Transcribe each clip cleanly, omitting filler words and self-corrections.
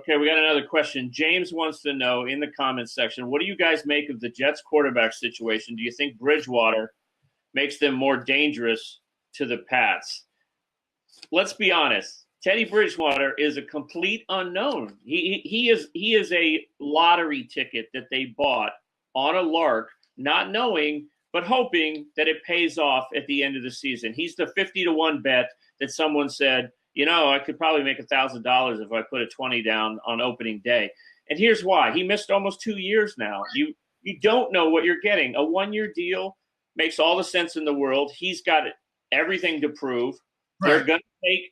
Okay, we got another question. James wants to know in the comments section, what do you guys make of the Jets quarterback situation? Do you think Bridgewater makes them more dangerous to the Pats? Let's be honest. Teddy Bridgewater is a complete unknown. He is a lottery ticket that they bought on a lark, not knowing but hoping that it pays off at the end of the season. He's the 50-1 bet that someone said, I could probably make $1,000 if I put a 20 down on opening day. And here's why. He missed almost 2 years now. You don't know what you're getting. A one-year deal makes all the sense in the world. He's got everything to prove. Right.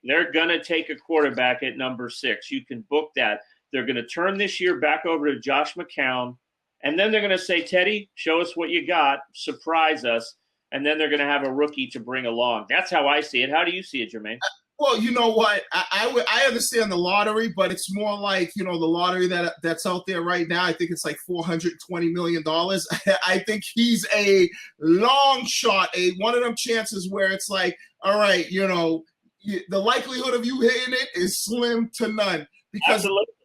They're gonna take a quarterback at number 6. You can book that. They're gonna turn this year back over to Josh McCown, and then they're gonna say, Teddy, show us what you got, surprise us, and then they're gonna have a rookie to bring along. That's how I see it. How do you see it, Jermaine? Well, you know what? I understand the lottery, but it's more like, the lottery that's out there right now. I think it's like $420 million. I think he's a long shot, one of them chances where it's like, all right, the likelihood of you hitting it is slim to none. Because absolutely.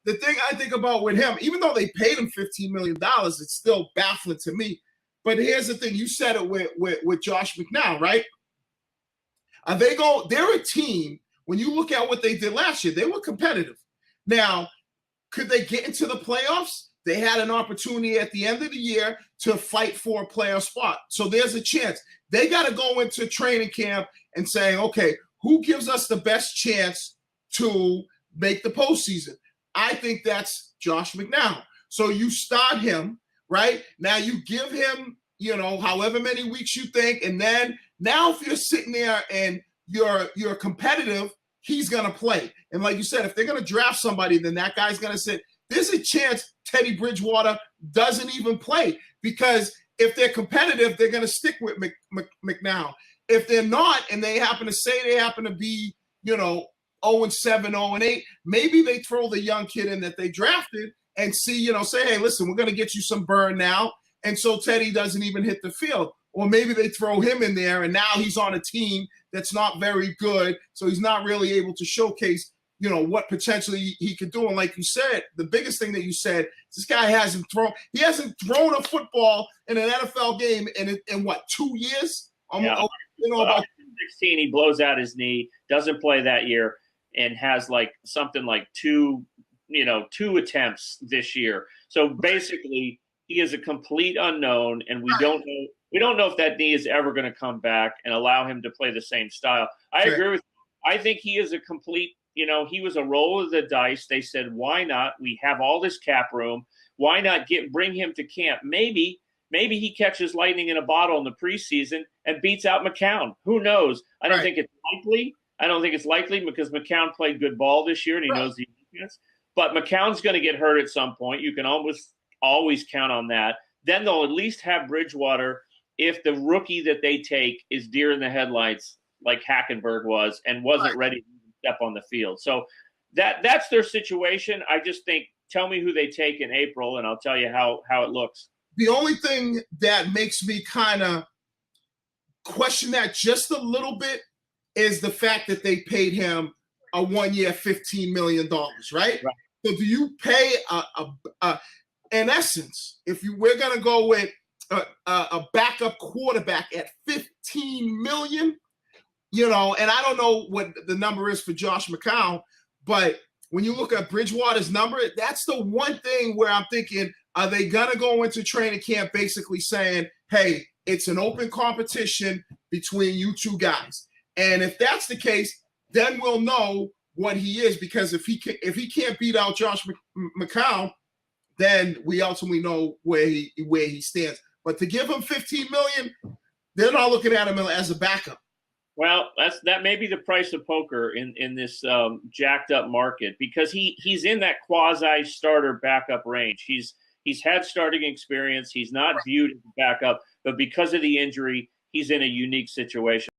The thing I think about with him, even though they paid him $15 million, it's still baffling to me. But here's the thing. You said it with Josh McCown, right? They're a team, when you look at what they did last year, they were competitive. Now, could they get into the playoffs? They had an opportunity at the end of the year to fight for a playoff spot. So there's a chance. They got to go into training camp and say, okay, who gives us the best chance to make the postseason? I think that's Josh McCown. So you start him, right? Now you give him, however many weeks you think, and then now if you're sitting there and you're competitive, he's going to play. And like you said, if they're going to draft somebody, then that guy's going to sit. There's a chance Teddy Bridgewater doesn't even play, because if they're competitive, they're going to stick with McCown. If they're not, and they happen to be, 0-7, 0-8, maybe they throw the young kid in that they drafted and see, say, hey, listen, we're going to get you some burn now. And so Teddy doesn't even hit the field. Or maybe they throw him in there and now he's on a team that's not very good. So he's not really able to showcase, what potentially he could do. And like you said, the biggest thing that you said, this guy hasn't thrown a football in an NFL game in what, 2 years? About 16, he blows out his knee, doesn't play that year, and has something like two attempts this year. So basically he is a complete unknown, and we don't know if that knee is ever going to come back and allow him to play the same style. I agree with you. I think he is a complete, he was a roll of the dice. They said, why not? We have all this cap room. Why not bring him to camp? Maybe he catches lightning in a bottle in the preseason and beats out McCown. Who knows? I don't think it's likely. I don't think it's likely because McCown played good ball this year and he knows the defense. But McCown's going to get hurt at some point. You can always count on that. Then they'll at least have Bridgewater if the rookie that they take is deer in the headlights like Hackenberg was and wasn't ready to step on the field. So that's their situation. I just think, tell me who they take in April, and I'll tell you how it looks. The only thing that makes me kind of question that just a little bit is the fact that they paid him a 1 year, $15 million, right? So do you pay in essence, we're going to go with a backup quarterback at $15 million, and I don't know what the number is for Josh McCown, but when you look at Bridgewater's number, that's the one thing where I'm thinking, are they going to go into training camp basically saying, hey, it's an open competition between you two guys? And if that's the case, then we'll know what he is, because if he can't beat out Josh McCown, then we ultimately know where he stands. But to give him $15 million, they're not looking at him as a backup. Well, that may be the price of poker in this jacked up market, because he's in that quasi starter backup range. He's had starting experience. He's not viewed as a backup, but because of the injury, he's in a unique situation.